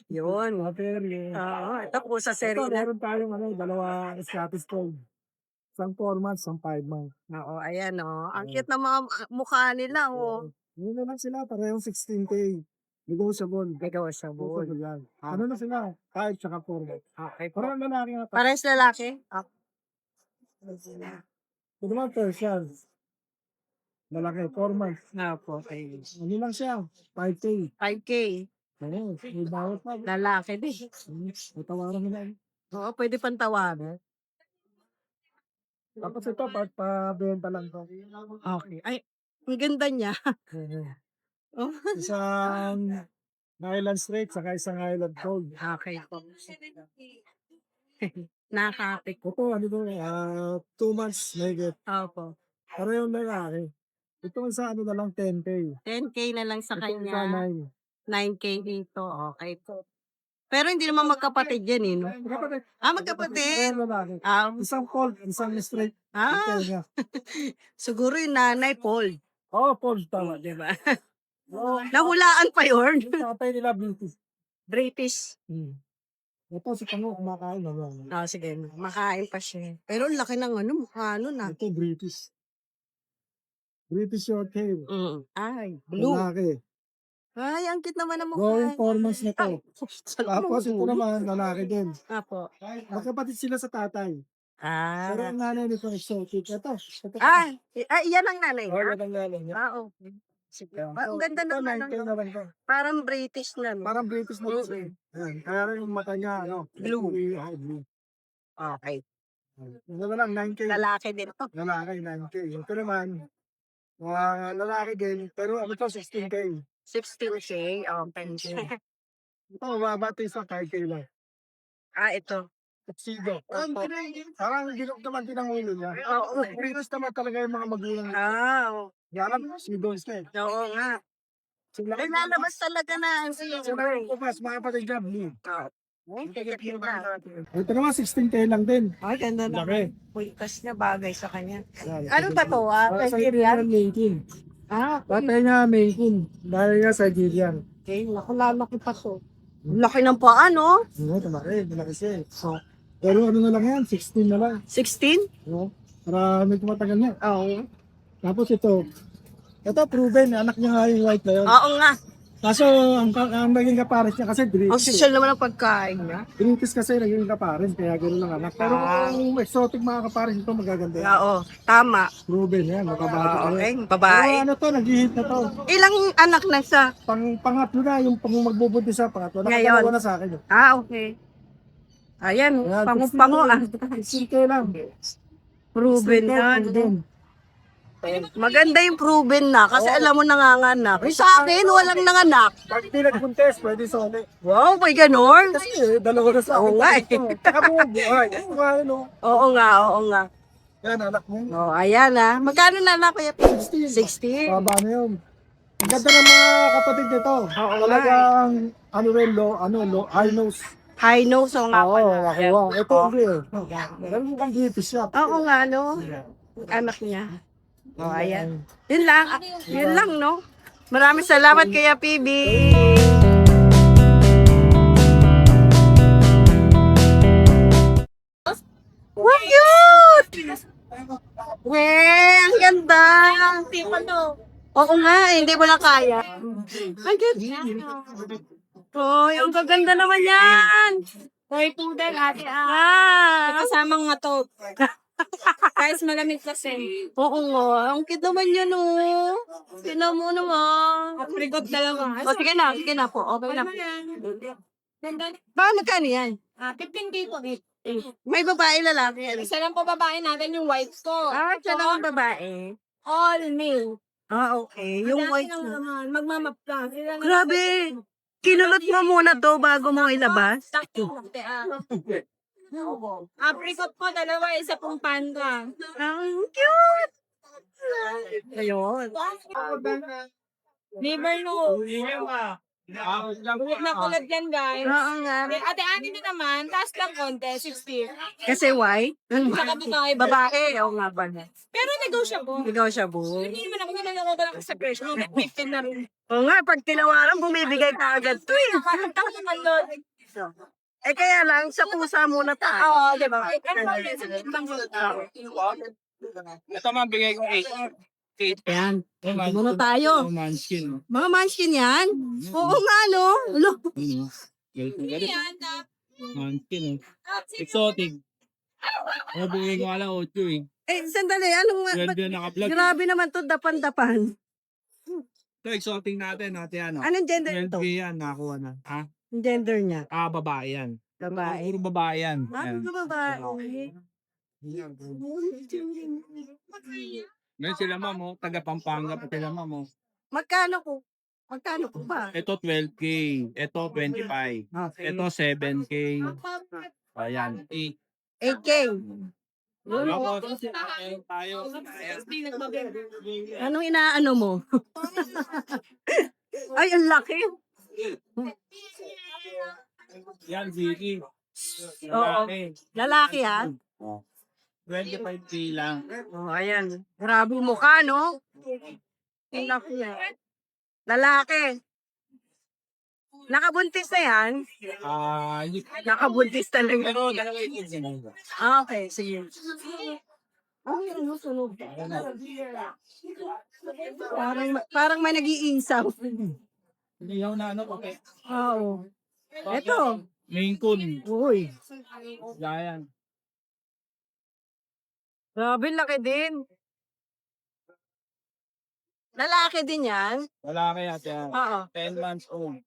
Yun. Strawberry. Oo, ito pusa Ito, Serena. meron tayong dalawa Scottish Fold. Isang 4 months, isang 5 months. Oo, ayan ang Oo. cute ng mga mukha nila Oo. Yun na lang sila, parehong 16K. Negotiable. Negotiable. Negotiable yan. Ano na sila? 5 tsaka 4 months. Okay po. Parang lalaki nga. Parehas lalaki? Ito naman Persian. Lalaki, 4 months. Opo, okay. Ano lang siya? 5K. 5K. Oo, may bawat pa. Lalaki din. Matawaran nila. Oo, pwede pang tawagan. Tapos ito, pagpabenta lang to. Okay. Ay, ang ganda niya. Oh, Isang Highland Straight, saka isang Highland Gold. okay po. Nakakapit. Ito, 2 months, mahigit. Opo. Parehong lalaki. Ito sa na lang, 10K. 10K na lang sa Ito sa kanya. 9. 9K dito. Okay po. Pero hindi naman magkapatid yan no? Magkapatid. Magkapatid. Parehong lalaki. Isang Fold, isang Straight. Ah, siguro yung nanay Paul. Oo, Fold, tama. Diba? Oo. Nahulaan pa yun. Yung tatay nila, British. British. Ito, si Pango, kumakain na lang. Sige. Makain pa siya. Pero ang laki ng mukha nun Ito, British. British short hair. Ay, blue. Lalaki. Ay, ang cute naman ang mukha. Going 4 months na to. Tapos ito naman. naman, lalaki din. Apo. Magkapatid sila sa tatay. Pero ang nanay nito exotic. Ito. Yan ang nanay Oh, niya? yan ang nanay niya. Okay. Sige. Ang ganda Ito, naman. 9K na lang to. Parang British na. No? Parang British na to. Yan. Kaya rin yung mata niya, Blue. Blue. Okay. Ano na lang, 9K. Lalaki din to. Lalaki, 9K. Ito naman, lalaki din. Pero ano to, 16K. 16K. Okay. Ito, mababa ito isang 5K lang. Ito. Tuxedo. Parang ginok naman din ang ulo niya. Oo. Prinos naman talaga yung mga magulang. Oo. Yan ang tuxedo instead. Oo nga. May lalabas talaga na. Sila yung kupas, mga kapatid niya, blue. Oo. Ito naman, 16K lang din. Ay, ganda na. Laki. Pulkas niya bagay sa kanya. Yan. Ano ba to? Siberian Maine. Batay nga Maine. Dahil nga Siberian. Okay, naku, lalaki pa to. Laki ng paa, no? Malaki siya. Pero ano na lang yan, 16 na lang. 16? Para may tumatagal niya. Oo. Tapos ito proven, anak niya nga yung white na yun. Oo nga. Kaso, ang naging kapares niya kasi Ang British. social naman ang pagkain niya. British kasi naging kapares, kaya gano'n ang anak. Pero kung exotic mga kapares ito, magaganda yan. Oo, tama. Proven yan, makabati ka Okay, yan. babae. Pero ano to, nag-hit na to. Ilang anak na siya? Pangatlo na, yung magbubunti sa pangatlo. Ngayon. Nakadalawa na sa akin. Okay. Ayan, Ayan, pango-pango 16K lang. Proven 16K, na. proven. Maganda yung proven na kasi alam mo nanganganak. Sa akin, walang nanganak. Pag di nag-contest, pwede soli. Wow, may ganon. Kasi dalawa na sa akin. Oo nga eh. Tsaka bumubuhay. Oo Oo nga. Yan, anak mo. Ayan Magkano na lang kuya? 16. 16. Baba na yun. Ang ganda ng mga kapatid nito. Talagang, high nose. High nose nga Oo, pala. nakuha. Ito, real. Ganun kang gipis siya. Oo nga, no? Anak niya. Ayan. Yun lang, no? Maraming salamat kaya PB. Wow, cute! Ang ganda! Oo nga, hindi mo na kaya. Ang ganda. Ang gaganda naman yan! Toy poodle, ate. Kasamang nga to. Guys, malamig kasi. Oo nga, ang cute naman yan, Tignan mo naman. Apricot dalawa. Sige na po. Okay na po. Ganda. Magkano yan? 15K po. May babae lalaki. Isa lang po babae natin yung white ko. Siya lang ang babae. All male. Okay. Yung Dati white lang na. naman, magmamap ka. Grabe. Kinulot mo muna to bago mo ilabas. Apricot po, dalawa, isa pong panda. Ang cute. Ayun. Liver no. Bulit na kulad yan, guys. Oo nga. Ate Ani na naman, taas lang konti, 60. Kasi why? Saka babae. Babae, oo nga ba. Pero negotiable. Negotiable. Hindi naman ako nalalaman sa presyo. 15 na rin. Oo nga, pag tinawaran, bumibigay ka agad to eh. Parang tao naman doon. Eh kaya lang, sa pusa muna tayo. Oo, di ba? Ano ba yun? Sa litang Ito mabigay ko 8. Yan. Muna tayo. Manskin. Mga munchkin yan? Oo nga, no? Lo. yan. Manskin. Exotic. Mabigay ko ala 8 eh. Eh, sandali, anong... 12 na naka-vlog. Grabe naman to, dapan-dapan. Ito exotic natin. Ate ano. Anong gender 12 ito? yan. Nakakuha na. Ha? Ang gender niya? Babae yan. Babae. Puro babae yan. Ano ka babae? Ngayon sila mamo. Taga Pampanga pa sila mamo. Magkano po? Magkano po ba? Ito 12K. Ito 25. Ito 7K. Ayan. 8K. Tayo. Anong inaano mo? Ay, ang laki. Yan, Vicky. Oo. Lalaki ha? 25K lang. Oh, ayan. Grabe mukha, no? Ang laki yan. Lalaki. Nakabuntis na yan? Hindi. Nakabuntis talaga. Pero dalawa yung sinaga. Okay, sige. Ay, ano, sunog. Parang may nag-iinsaw. Liyaw na ano, okay. Oo. Ito. Main Coon. Uy. Yan. Grabe, laki din. Lalaki din yan? Lalaki ate yan. Oo. 10 months old.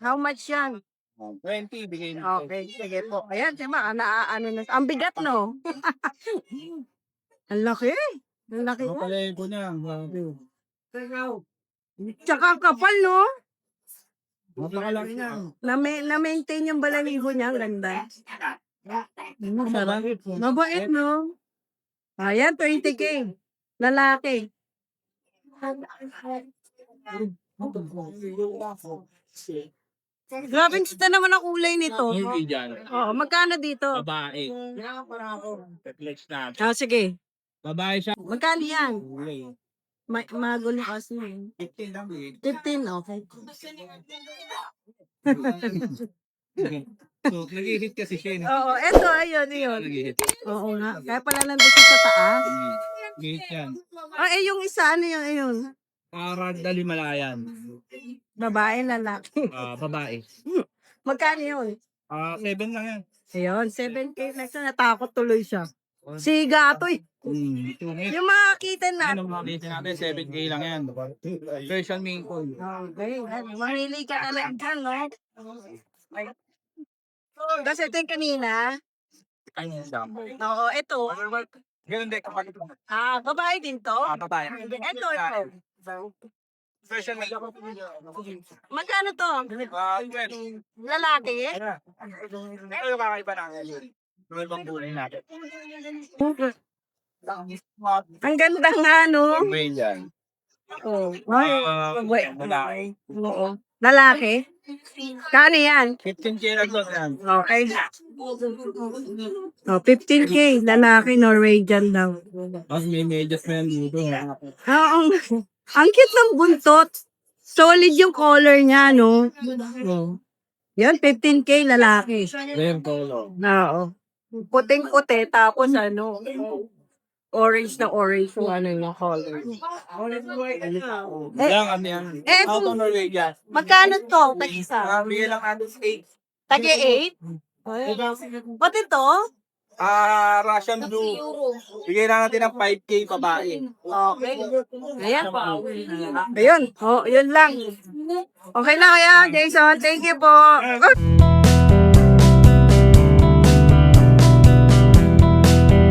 How much yan? 20, bigay na. Okay, sige po. Ayan, sima, ano na. Ang bigat, no? Ang laki. Ang laki. Kapalay ko niya. Tsaka ang kapal, no? Napakalaki niya. Na-maintain yung balaliho niya. Ang ganda. Mabait, no? Ayan, 20K. Lalaki. Grabe, gusto naman ang kulay nito. Hindi dyan. Oo, magkano dito? Babae. Flex na. Sige. Babae siya. Magkano yan? Kulay. Magulo kasi. 15 lang. 15, okay. So, nag-hit kasi siya. Oo, eto, ayun. Nag-hit. Oo nga. Kaya pala nandun siya sa taas. Hit yan. Yung isa, ano yung ayun? Ragdoll Himalayan. Babae, lalaki. Babae. Magkano yun? 7 lang yan. Ayun, 7K. Next na natakot tuloy siya. Si Gatoy. Yung mga kita na. Ano makikita natin, 7K lang yan. Version Main Coon. Okay, mamili ka na lang dyan, no? Kasi ito yung kanina. Ayun siya. Oo, ito. Ganun din kapag ito. Babae din to? Babae. Ito. Version Main Magkano to? 12. Lalaki? Ito yung kakaiba namin. Yung ibang bulay natin. Ang ganda nga, no? Main yan. Oh. Lalaki. Oo. Lalaki? Kano yan? 15K lang doon yan. Okay. 15K. Lalaki, Norwegian daw. Tapos may medyas na yan dito. Ang cute ng buntot. Solid yung color niya, no? Yan, 15K lalaki. Rare polo. Oo. Puting-puti, tapos orange na orange yung ano yung color. Yan, ano yan? Out of Norwegian. Magkano to? Tag-isa? Bigyan lang natin 8. Tag-8? Pati to? Russian Blue. Bigyan lang natin ng 5K babae. Okay. Ayan. Ayun. Yun lang. Okay na kaya, Jason. Thank you po.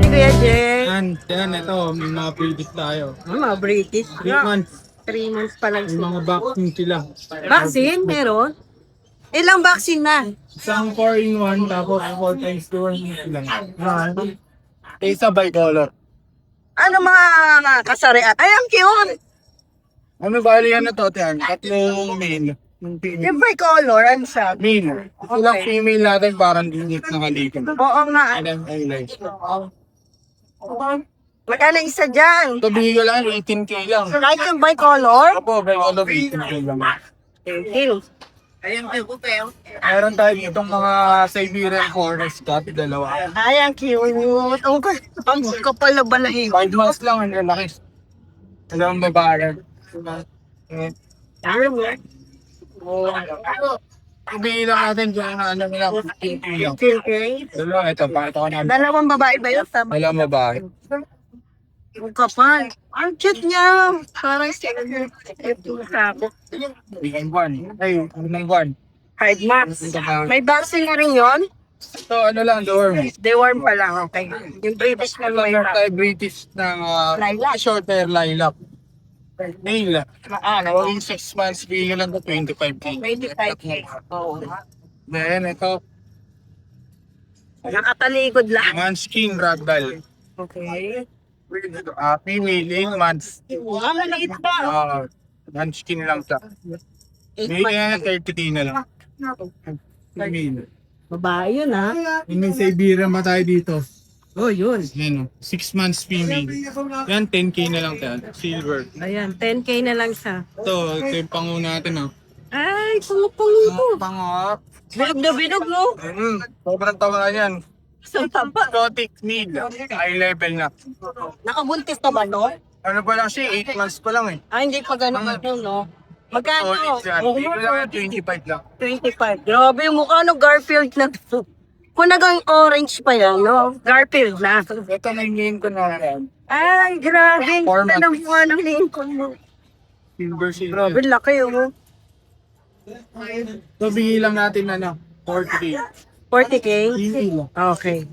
Kuya Jay. Yan, ito. May mga British tayo. Mga British. 3 months. 3 months pa lang May sila. mga vaccine sila. Vaccine? Meron? Ilang vaccine na? Isang 4-in-1 tapos 4 times 2 lang. Isa bicolor. Ano mga kasarian? Ay, ang cute! Ano bali yan na to, Tian? Tatlong male. Yung bicolor, ano siya? Male. Ilang female natin parang unique na kalikot. Oo nga. Alam, highlight. Magkano isa dyan? Ito bigay ko lang, 18K lang. Like yung bicolor? Opo, by all of 18K lang. Meron tayo ditong mga Siberian Forest Cat, dalawa. Ay, ang cute. Ang kapal na balahibo. 5 months lang, ang lalaki. Dalawang babae. Ibigay lang natin dyan na ano nila, 15K lang. Okay. Dalawa, ito, pakita ko namin. Dalawang babae ba yun? Tama. Dalawang babae. Ang kapal. Ang cute niya. Parang ito sabo. Bigay 1. Ay, unang 1. Hard max. May vaccine na rin yun? So, ano lang, dorm. Deworm pa lang. Okay. Yung British na may Meron tayo British ng Lilac. short hair lilac. Male. Ano? Yung 6 months, bigay lang ko 25K. 25K. Oo. Then, ito, Nakatalikod lang. Manskin Ragdoll. Okay. Female, 8 months. Ang maliit pa. Manskin lang siya. Bigay na 30K na lang. Female. Babae yun ha. Yung may Siberian ba tayo dito? Oh, yun. Yan, 6 months female. Yan, 10K na lang tayo. Silver. Ayan, 10K na lang siya. Ito yung pango natin, oh. Ay, pango-pango. Pango. Bilog na bilog, no? Sobrang tawa yan. Isang taba. Exotic mid. High level na. Nakabuntis na ba, no? Ano pa lang siya, 8 months pa lang eh. Ah, hindi pa ganun no? Magkano? Solid yan. Bigyan ko lang 25 lang. 25. Grabe yung mukha ng Garfield na to. Kung nagang orange pa yan, no? Garfield na. Ito na yung game ko na yan. Ay, grabe. Format. Ito na mukha ng Lincoln mo. Silver, Grabe, silver. laki oh. So, bigyan lang natin ano, 40K. 40K? Female. Okay.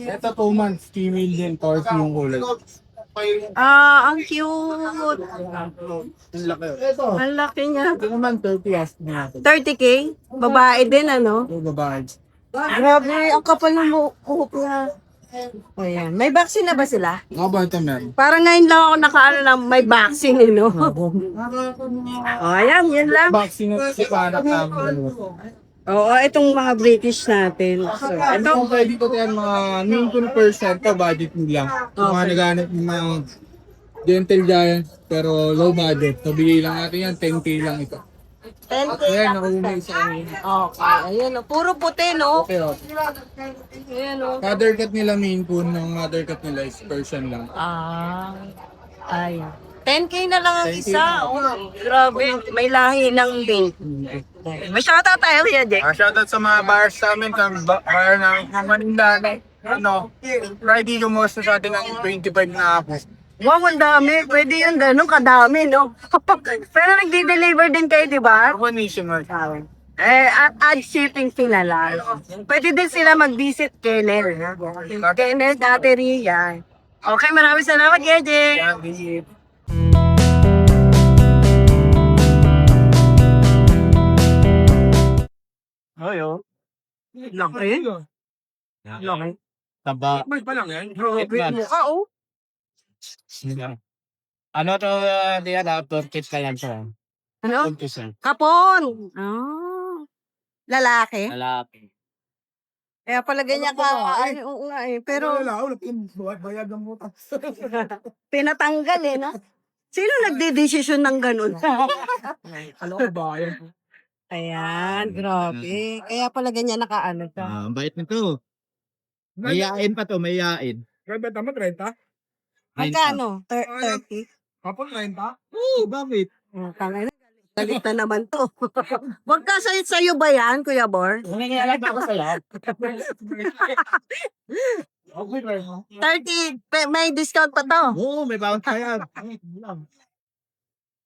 Ito 2 months, female din, 40 yung kulay. Ah, ang cute. Ang laki. Ang laki niya. Ito naman, 30 years na natin. 30K? Babae din, ano? Ito babae. Grabe, ang kapal ng buhok niya. Ayan. May vaccine na ba sila? Ako ba ito meron? Parang ngayon lang ako nakaano na may vaccine, eh, no? Oh, ayan, yan lang. Vaccine na si panak namin. Oo, itong mga British natin. So, Ito, kung pwede ko yan mga main percent to budget nila. Yung mga naghanap ng mga gentle giant pero low budget. So, bigay lang natin yan, 10K lang ito. 10K Ayan, lang. nakuha isa kanina. Okay, ayan. Oh. Puro puti, no? Okay, oh. Ayan, oh. Mother cut nila main po, ng mother cut nila is Persian lang. Ah, ayan. 10K na lang ang 10K isa. na. Oh, grabe, may lahi ng din. May shoutout tayo, Kuya Jack. Shoutout sa mga buyers sa amin, sa buyer ng Manila. Ano, Friday lumuwas na sa atin ng 25 na ako. Wow, ang dami. Pwede yun ganun kadami, no? Pero nagdi-deliver din kayo, di ba? Ako nationwide. Add shipping sila lang. Pwede din sila mag-visit Kennel. Kennel, Dati Rian. Okay, maraming salamat, Kuya Jack. Yan, visit. Ayo. Laki. Laki. Taba. May pa lang yan. Itman. Mukha, oh. Ano to, diyan, turkit ka yan sa Ano? 1%. Kapon. Ah. Lalaki. Lalaki. Kaya pala ganyan ka. Ay, oo nga eh. Pero bayad ng utang. pinatanggal eh, no? Sino nagdidesisyon ng ganun? Ano ko ba yan? Ayan, grabe. Kaya pala ganyan nakaano ka. Ang bait nito. Mayain pa to, mayain. Grabe tama 30? Magkano? 30? Kapon 30? Oo, bakit? Tangay na. Galit na naman to. Huwag ka sa'yo ba yan, Kuya Bor? Nangingialag ako sa lahat. 30, may discount pa to. Oo, may bawang kaya.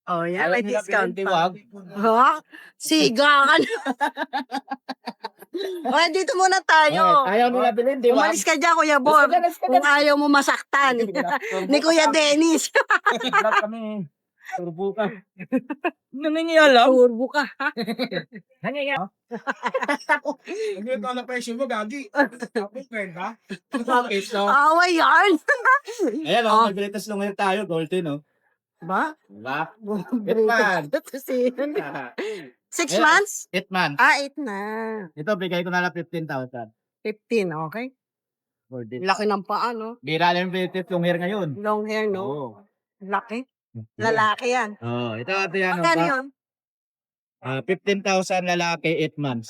Oh, yan, may discount pa. Tiwag. Ha? Sigaan. O, dito muna tayo. Ayaw nila bilhin, di ba? Umalis ka dyan, Kuya Bor. Kung ayaw mo masaktan. Ni Kuya Dennis. Vlog kami. Turbo ka. Nangingialam? Turbo ka. Nangingialam? Ano ito ang presyo mo, Gagi? Kapon 30? Bakit? So, Away yan. Ayan, oh, mag-greatest lang ngayon tayo, Golden, no? Ba? Diba? Bitman. 6 Eh, months? 8 months. 8 na. Ito, bigay ko na lang 15,000. 15, okay. For this. Laki ng paa, no? Bira lang yung hair ngayon. Long hair, no? Oo. Laki. Lalaki yan. Ito yan. Magkano yun? 15,000 lalaki, 8 months.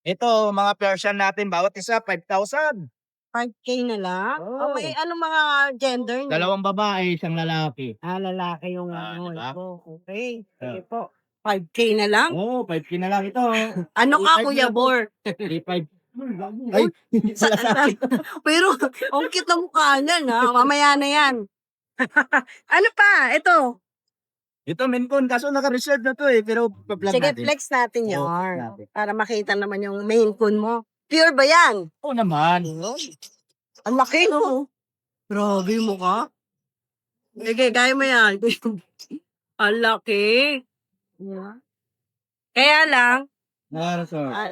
Ito, mga Persian natin, bawat isa, 5,000. 5K na lang? Oo. May ano mga gender niya? Dalawang babae, isang lalaki. Lalaki yung diba? Okay. Sige po. 5K na lang? Oo, 5K na lang ito. Ano ka, 3,500 Kuya na po. Bor? 3,500. Ay, Pero, ang cute ng mukha niyan, ha? Mamaya na yan. Ano pa? Ito. ito, Mencon, kaso naka-reserve na to eh, pero pa-vlog Sige, natin. flex natin Oo, yun. natin. Para makita naman yung main kun mo. Pure ba yan? Oo naman. Ang laki, no? Grabe yung mukha. Sige, gaya mo yan. Ang laki. Yeah. Kaya lang,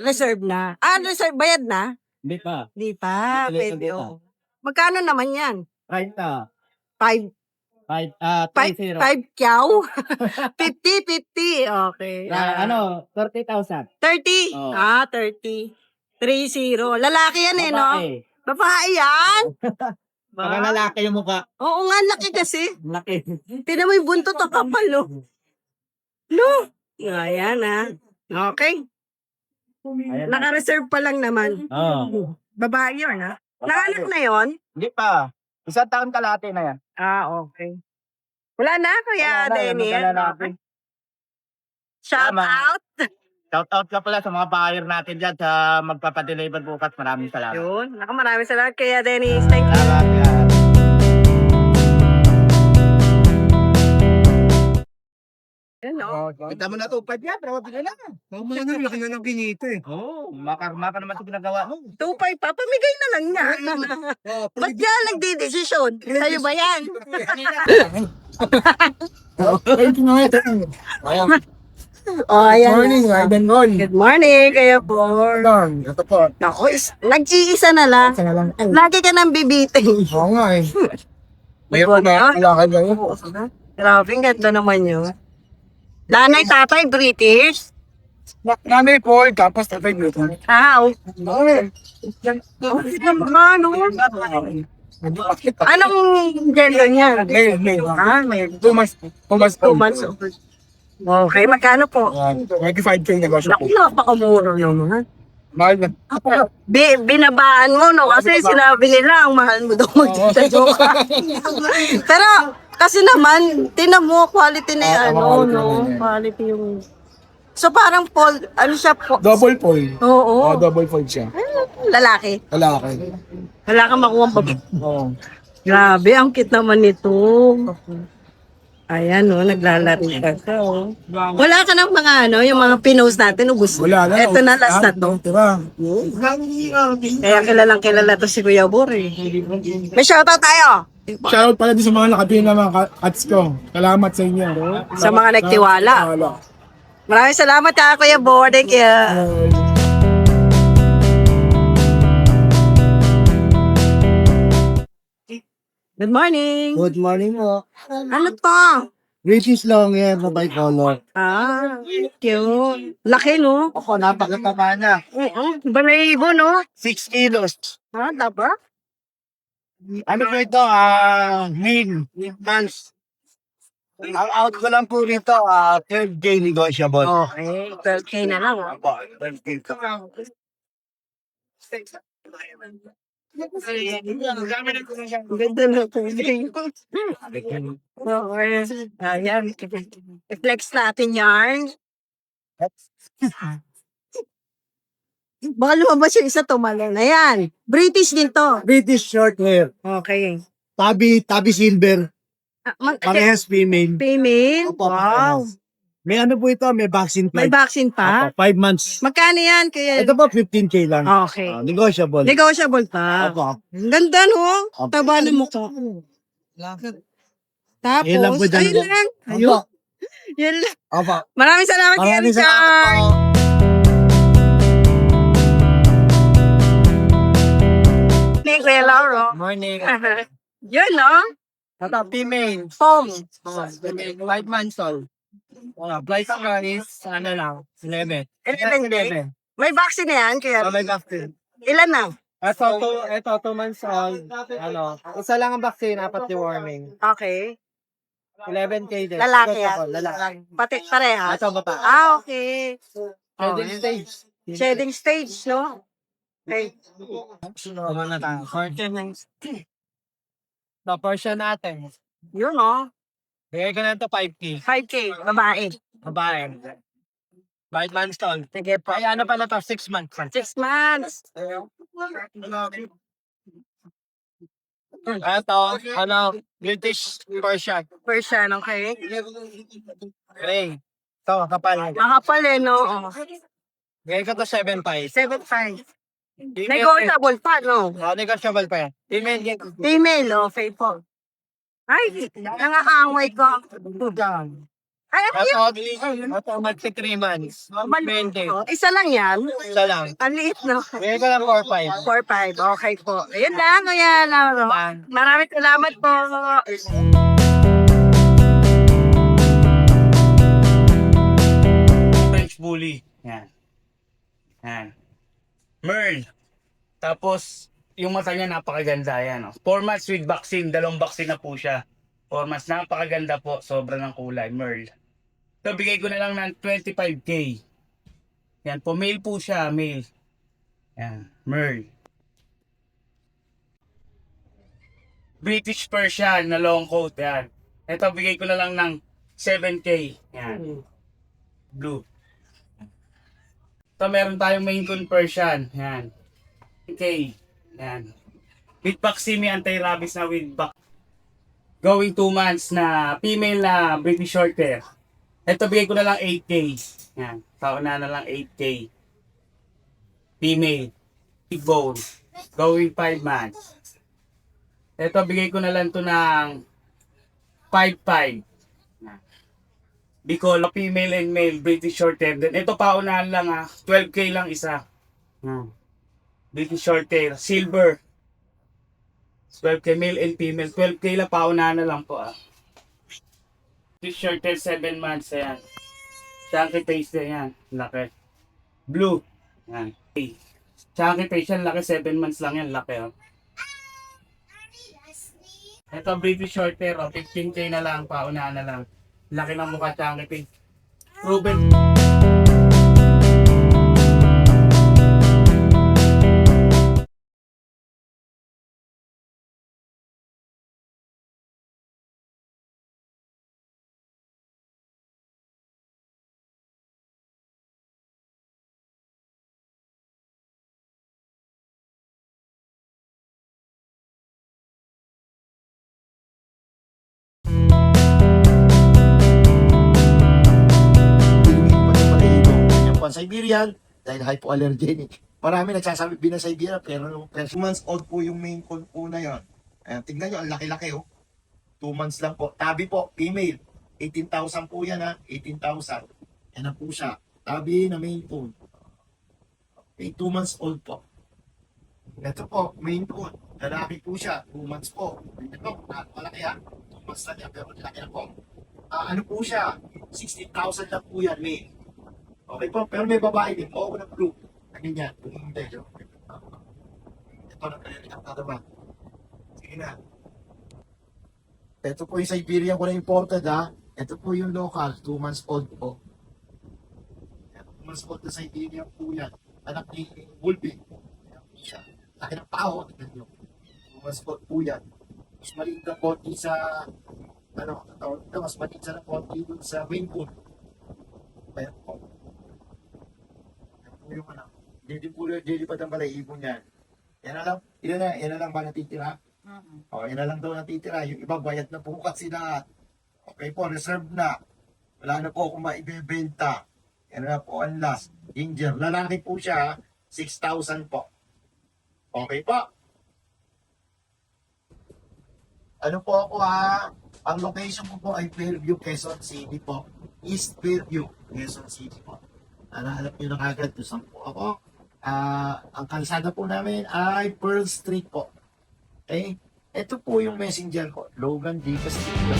reserve na. Reserve, bayad na? Hindi pa. Di pa, Hindi, pwede. hindi pa. Oh. Magkano naman yan? Right na. 5 30. kyaw? 50. Okay. 30,000. 30? Oo. 30. 30. Lalaki yan eh, no? Babae. Babae yan? Baka lalaki yung mukha. Oo nga, laki kasi. Laki. Tignan mo yung buntot ang kapal, no? No? Ayan, ha? Okay. Ayan. Naka-reserve pa lang naman. Oo. Babae yun, ha? Naanak na yon? Hindi pa. Isang taon kalate na yan. Okay. Wala na, Kuya Denny. natin. Shout Tama. out. Shout out ka pala sa mga buyer natin dyan sa magpapadeliver bukas. Maraming salamat. Yun. Maraming salamat, Kuya Denny. Thank you. Salamat yan. Yun, no? Kita mo na to, 5 yan. Pero bigay na. Laki na ng kinito eh. Oo. Maka naman sa ginagawa mo. 2.5 pa. Pamigay na lang niya. Ba't yan nagdidesisyon? Sa'yo ba yan? Ayan. Morning, Ivan Ron. Good morning, Kuya Bor. Ito po. Naku, nag-iisa na lang. Lagi ka nang bibiting. Oo nga eh. Mayroon na. Malakad lang yun. Grabe, ang ganda naman yun. Nanay, tatay, British? Nanay po, tapos tatay dito. Okay. Ano? Anong gender niya? May. May 2 months. 2 months. 2 months old. Okay, magkano po? 25K negosyo Naku, po. napakamura naman. Mahal na. Binabaan mo, no? Kasi sinabi nila, ang mahal mo daw magdadadyo ka. Pero, kasi naman, tinan mo, quality na yung ano, no? Quality yung... So, parang ano siya po? Double fold. Oo. Double fold siya. Lalaki. Lalaki. Wala kang makuha pa. Oo. Grabe, ang cute naman nito. Ayan, no, naglalaro ka. So, wala ka ng mga ano, yung mga pinost natin, ubus. Wala na. Ito na last na to. Tira. Kaya kilala to si Kuya Bor eh. May shoutout tayo Shoutout pala din sa mga nakapili ng mga cats ko. Salamat sa inyo. sa mga nagtiwala. Maraming salamat ka, Kuya Bor. Thank you. Good morning. Good morning po. Ano to? British long hair na bicolor. Cute. Laki, no? Ako, napakataba na. Balayibo, no? 6 kilos. Taba? Ano po ito? Main months. Ang out ko lang po rito, 12K negotiable. Okay. 12K na lang, ah. Apo, 12K ko. Ang ganda na ito. Ayan. I-flex natin yan. Baka lumabas yung isa tumalo na yan. British din to. British short hair. Okay. Tabi silver. Parehas female. Female? Opo, Wow. parehas. May ano po ito, may vaccine May vaccine pa? 5 months. Magkano yan? Kaya... Ito po, 15K lang. Okay. Negotiable. Negotiable pa. Opo. Ang ganda, no? Taba ng mukha. Tapos, Yan lang po dyan. ayun lang. Ayun. Yan lang. Opo. Maraming salamat, Kuya Maraming salamat Richard. po. Hey, Kuya Lauro. Morning. Yun, no? Ito, female. Foam. 5 months old. Price is, ano lang, 11. 11K? May vaccine na yan, kaya May vaccine. ilan na? Ito, 2 months old. Ano, isa lang ang vaccine, 4 yung warming. Okay. 11K din. Lalaki Ito, yan? lalaki. Pati parehas? Ito, bata. Okay. Shedding stage. Shedding stage, no? Okay. Ano na tayo? The portion natin. Yun, no? Bigay ko na ito 5K. 5K, babae. Babae. 5 months old. Sige po. Ay, ano pala to? 6 months. 6 months. Ito, ano, British Persian. Persian, okay? Gray. Ito, kapal. Makapal eh, no? Oh. Bigay ko to 7.5. 7.5. Negotiable pa, no? Negotiable pa yan. Female yan. Female, no? Faithful. Ay, nangaangway ko. Ay, ano yun? Ito, magsi 3 months. 20. Oh, isa lang yan. Isa lang. Ang liit, no? Bigay ko lang 4.5. 4.5. Okay po. Ayun lang, kuya Lauro. Maraming salamat po. French Bully. Yan. Yan. Merl. Tapos, yung mata niya napakaganda. Yan. 4 months with vaccine. 2 vaccine na po siya. 4 months. Napakaganda po. Sobra ng kulay. Merl. So, bigay ko na lang ng 25K. Yan po. Male po siya. Male. Yan. Merl. British Persian na long coat. Yan. Ito, bigay ko na lang ng 7K. Yan. Blue. Ito, meron tayong Maine Coon Persian. Yan. 10K. Yan. With vaccine, may anti-rabies na with vaccine. Going 2 months na female na British Shorthair. Ito, bigay ko na lang 8K. Yan. Kauna na lang 8K. Female. Big bone. Going 5 months. Ito, bigay ko na lang to ng 5.5. Bicol, female and male, British Shorthair. Then, ito paunahan lang 12K lang isa. British Shorthair. Silver. 12K male and female. 12K lang paunahan na lang po British Shorthair 7 months. Ayan. Chunky face na yan. Laki. Blue. Ayan. Chunky face yan. Laki. 7 months lang yan. Laki Ito British Shorthair. 15K na lang. Paunahan na lang. Laki ng mukha, chunky face. Proven. Siberian dahil hypoallergenic. Marami nagsasabi Siberian pero 2 months old po yung main coon po na yun. Ayan, tingnan nyo, ang laki-laki 2 months lang po. Tabi po, female. 18,000 po yan 18,000. Yan na po siya. Tabi na main coon. Okay, 2 months old po. Ito po, main coon. Lalaki po siya. 2 months po. Ito, malaki 2 months lang yan pero laki na po. Ano po siya? 16,000 lang po yan, main. Okay po, pero may babae din. Oo, ng blue. Ganyan. Hindi. Ito na pala ang tataba. Sige na. Ito po yung Siberian ko na imported Ito po yung local. 2 months old po. 2 months old na Siberian po yan. Anak ni Wolby. Laki ng pao. 2 months old po yan. Mas maliit na konti sa mas maliit na konti dun sa main pool. Kaya po. Yung hindi pa ang ibon yan. Yan na lang ba natitira? Yan na lang daw natitira. Yung iba bayad na po kasi lahat. Okay po, reserve na. Wala na po kung maibebenta. Yan na po ang last. Ginger. Lalaki po siya, 6,000 po. Okay po. Ano po ako ang location ko po ay Fairview, Quezon City po. East Fairview, Quezon City po. Alam nyo na kagad kung saan po ako. Ang kalsada po namin ay Pearl Street po. Okay? Ito po yung messenger ko. Logan D. Castillo.